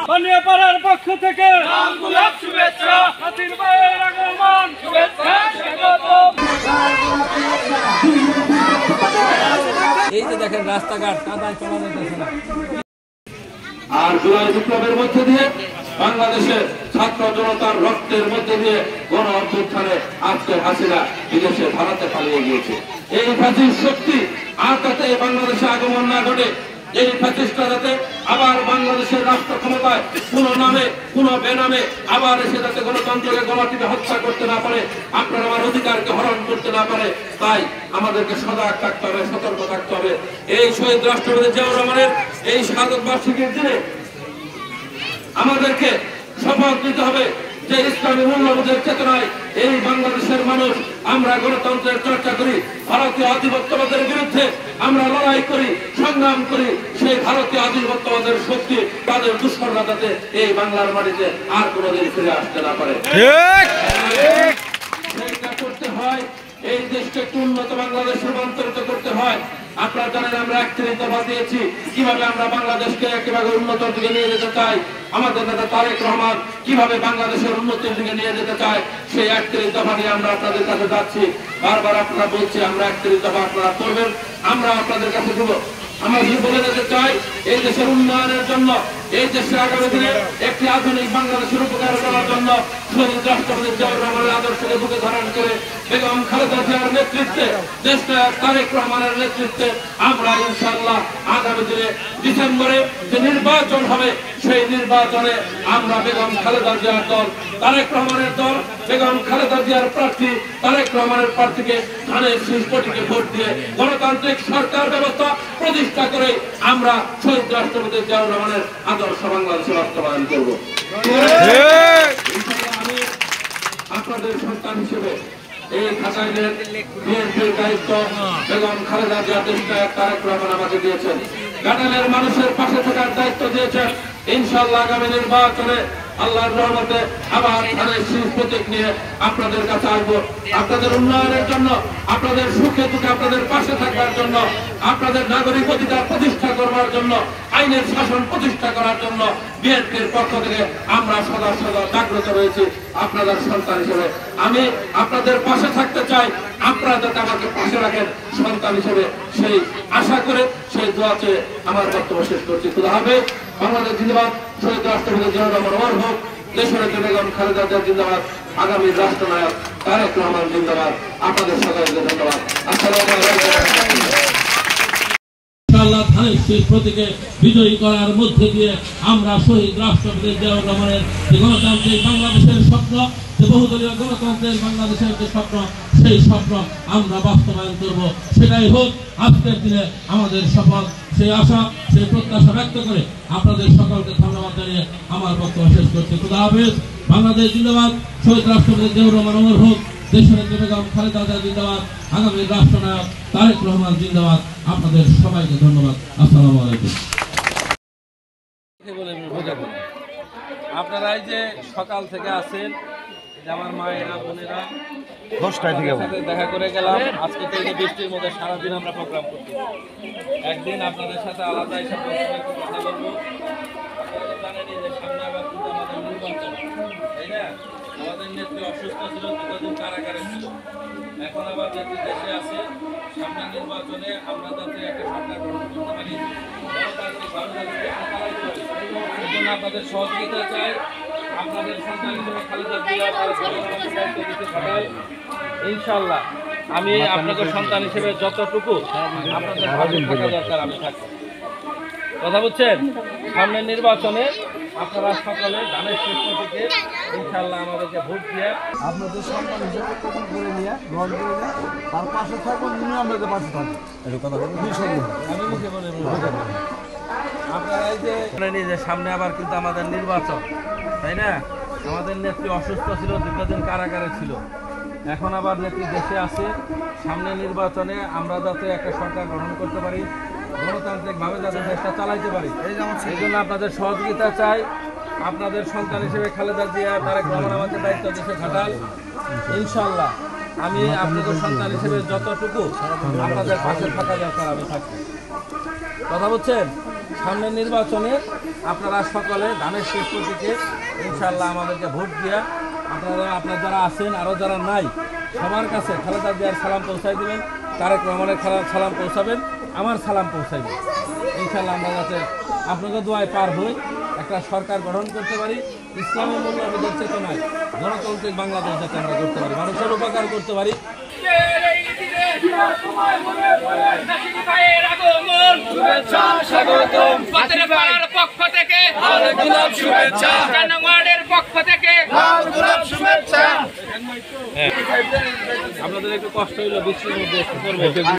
বানিয়াপাড়ার পক্ষ থেকে গোলাপ শুভেচ্ছা, হাতির ভাইয়ের আগমন শুভেচ্ছা স্বাগতম। এই যে দেখেন রাস্তাঘাট কাদায় চলা যাইতেছে না। আর জুলাই বিপ্লবের মধ্যে দিয়ে বাংলাদেশের ছাত্র জনতার রক্তের মধ্যে দিয়ে গণ অভ্যুত্থানে আজকে হাসিনা বিদেশে ভারতে পালিয়ে গিয়েছে। এই ফ্যাসিস্ট শক্তি আর যাতে বাংলাদেশে আগমন না ঘটে, এই ফ্যাসিস্টরা যাতে আবার বাংলাদেশের রাষ্ট্র ক্ষমতায় কোন নামে কোন বেনামে আবার এসে যাতে গণতন্ত্রকে গণটিকে হত্যা করতে না পারে, আপনার আমার অধিকারকে হরণ করতে না পারে, তাই আমাদেরকে সজাগ থাকতে হবে, সতর্ক থাকতে হবে। এই শহীদ রাষ্ট্রপতি জিয়াউর রহমানের এই শাহাদত বার্ষিকীর দিনে আমাদেরকে শপথ নিতে হবে যে ইসলামী মূল্যবোধের চেতনায় এই বাংলাদেশের মানুষ আমরা গণতন্ত্রের চর্চা করি, ভারতীয় আধিপত্যবাদের বিরুদ্ধে আমরা লড়াই করি, সংগ্রাম করি। সেই ভারতীয় আধিপত্যবাদের শক্তি তাদের দুষ্কর্মা যাতে এই বাংলার মাটিতে আর কোনোদিন ফিরে আসতে না পারে। সেইটা করতে হয়, এই দেশকে একটু উন্নত বাংলাদেশ রূপান্তরিত করতে হয়। আপনারা জানেন আমরা 31 দফা দিয়েছি কিভাবে আমরা বাংলাদেশকে একেবারে উন্নতির দিকে নিয়ে যেতে চাই। আমাদের নেতা তারেক রহমান কিভাবে বাংলাদেশের উন্নতির দিকে নিয়ে যেতে চায়, সেই 31 দফা নিয়ে আমরা আপনাদের কাছে যাচ্ছি। বারবার আপনারা বলছি আমরা 31 দফা আপনারা করবেন, আমরা আপনাদের কাছে দেবো। আমরা বলে যেতে চাই এই দেশের উন্নয়নের জন্য, এই দেশের আগামী দিনে একটি আধুনিক বাংলাদেশের উপকার করার জন্য শহীদ রাষ্ট্রপতি জিয়াউর রহমানের আদর্শকে বুকে ধারণ করে বেগম খালেদা জিয়ার নেতৃত্বে, দেশনায়ক তারেক রহমানের নেতৃত্বে আমরা ইনশাআল্লাহ আগামী দিনে ডিসেম্বরে যে নির্বাচন হবে, সেই নির্বাচনে আমরা বেগম খালেদা জিয়ার দল, তারেক রহমানের দল, বেগম খালেদা জিয়ার প্রার্থী তারেক রহমানের প্রার্থীকে ধানের শীষ প্রতীকে ভোট দিয়ে গণতান্ত্রিক সরকার ব্যবস্থা প্রতিষ্ঠা করে আমরা শহীদ রাষ্ট্রপতি জিয়াউর রহমানের আদর্শ বাংলাদেশে বাস্তবায়ন করব। আমি আপনাদের সন্তান হিসেবে এই খাতাইনের বিএনপির দায়িত্ব বেগম খালেদা জিয়া, দেশনায়ক তারেক রহমান আমাকে দিয়েছেন। ঘাটালের মানুষের পাশে থাকার দায়িত্ব দিয়েছেন। ইনশাআল্লাহ আগামী নির্বাচনে আল্লাহর রহমতে আবার ধানের শীষ প্রতীক নিয়ে আপনাদের কাছে আসবো। আপনাদের উন্নয়নের জন্য, আপনাদের সুখে দুঃখে আপনাদের পাশে থাকার জন্য, আপনাদের নাগরিক অধিকার প্রতিষ্ঠা করবার জন্য, আইনের শাসন প্রতিষ্ঠা করার জন্য বিএনপির পক্ষ থেকে আমরা সদা সদা জাগ্রত রয়েছি। আপনাদের সন্তান হিসেবে আমি আপনাদের পাশে থাকতে চাই। আপনারা যাতে আমাকে পাশে রাখেন সন্তান হিসেবে, সেই আশা করে, সেই দোয়া চেয়ে আমার বক্তব্য শেষ করছি। খুদা হাফেজ। বাংলাদেশ জিন্দাবাদ। শহীদ রাষ্ট্রপতি জিয়াউর রহমান অমর হোক। দেশনেত্রী বেগম খালেদা জিয়া জিন্দাবাদ। আগামী রাষ্ট্রনায়ক তারেক রহমান জিন্দাবাদ। আপনাদের সকলকে ধন্যবাদ। আসসালামু আলাইকুম। ইনশাআল্লাহ ধানের শীষ প্রতীকে বিজয়ী করার মধ্যে দিয়ে আমরা শহীদ রাষ্ট্রপতি জিয়াউর রহমানের যে গণতান্ত্রিক বাংলাদেশের স্বপ্ন, যে বহুদলীয় গণতন্ত্রের বাংলাদেশের যে স্বপ্ন, সেই স্বপ্ন আমরা বাস্তবায়ন করব। সেটাই হোক আজকের দিনে আমাদের শপথ। সেই আশা, সেই প্রত্যাশা ব্যক্ত করে আপনাদের সকলকে ধন্যবাদ জানিয়ে আমার বক্তব্য শেষ করছি। খুদা হাফেজ। বাংলাদেশ জিন্দাবাদ। শহীদ রাষ্ট্রপতি জিয়াউর রহমান অমর হোক। দেশনেত্রী বেগম খালেদা জিয়া জিন্দাবাদ। আগামী রাষ্ট্রনায়ক তারেক রহমান জিন্দাবাদ। আপনাদের সবাইকে ধন্যবাদ। আসসালামু আলাইকুম। আপনারা এই যে সকাল থেকে আছেন, আমার মায়েরা বোনেরা 10টায় থেকে দেখা করে গেলাম। আজকে তো এই যে বৃষ্টির মধ্যে সারাদিন আমরা প্রোগ্রাম করছি। একদিন আপনাদের সাথে আলাদা হিসাব কথা বলবো। আপনারা জানেনই যে সামনে আবার কিন্তু আমাদের নির্বাচন, তাই না? আমাদের নেত্রী অসুস্থ ছিল, দীর্ঘদিন কারাগারে ছিল। এখন আবার নেত্রী দেশে আছে। সামনে নির্বাচনে আমরা যাতে একটা সরকার গঠন করতে পারি, সেই জন্য আপনাদের সহযোগিতা চাই। আপনাদের সন্তান হিসেবে খালেদা জিয়া ইনশাআল্লাহ আমি আপনাদের সন্তান হিসেবে যতটুকু আপনাদের থাকা দরকার আমি থাকবো। কথা বুঝছেন? সামনের নির্বাচনে আপনারা সকলে ধানের শীষ প্রতীকে ইনশাআল্লাহ আমাদেরকে ভোট দিয়ে আপনাদের সন্তান হিসেবে কবুল করে নিয়ে গ্রহণ করে নিয়ে তার পাশে থাকবো, নিয়ে আমাদের পাশে থাকবো। আমি মুখে বলে আপনারা এই যে সামনে আবার কিন্তু আমাদের নির্বাচন, তাই না? আমাদের নেত্রী অসুস্থ ছিল, দীর্ঘদিন কারাগারে ছিল। এখন আবার নেত্রী দেশে আছে। সামনে নির্বাচনে আমরা যাতে একটা সরকার গঠন করতে পারি, গণতান্ত্রিকভাবে যাতে দেশটা চালাইতে পারি, এই জন্য আপনাদের সহযোগিতা চাই। আপনাদের সন্তান হিসেবে খালেদা জিয়া, তারেক রহমান আমাকে দায়িত্ব দিয়েছে ঘাটাল। ইনশাআল্লাহ আমি আপনাদের সন্তান হিসেবে যতটুকু আপনাদের পাশে থাকা দরকার আমি থাকবো। কথা বুঝছেন? সামনের নির্বাচনে আপনারা সকলে ধানের শেষ প্রতীকে ইনশাল্লাহ আমাদেরকে ভোট দিয়া আপনারা যারা আছেন আরও যারা নাই সবার কাছে খালেদা জিয়ার সালাম পৌঁছাই দেবেন, তারেক রহমানের সালাম পৌঁছাবেন, আমার সালাম পৌঁছাইবেন। ইনশাল্লাহ আমরা যাতে আপনাদের দোয়ায় পার হই, একটা সরকার গঠন করতে পারি, ইসলামী মূল্যবোধের চেতনায় গণতান্ত্রিক বাংলাদেশ যাতে আমরা করতে পারি, মানুষের উপকার করতে পারি। শুভেচ্ছা স্বাগতম পাতের পাড়ার পক্ষ থেকে লাল গোলাপ শুভেচ্ছা জানাওয়ারের পক্ষ থেকে লাল গোলাপ শুভেচ্ছা আপনাদের একটু কষ্ট হইলো বৃষ্টির মধ্যে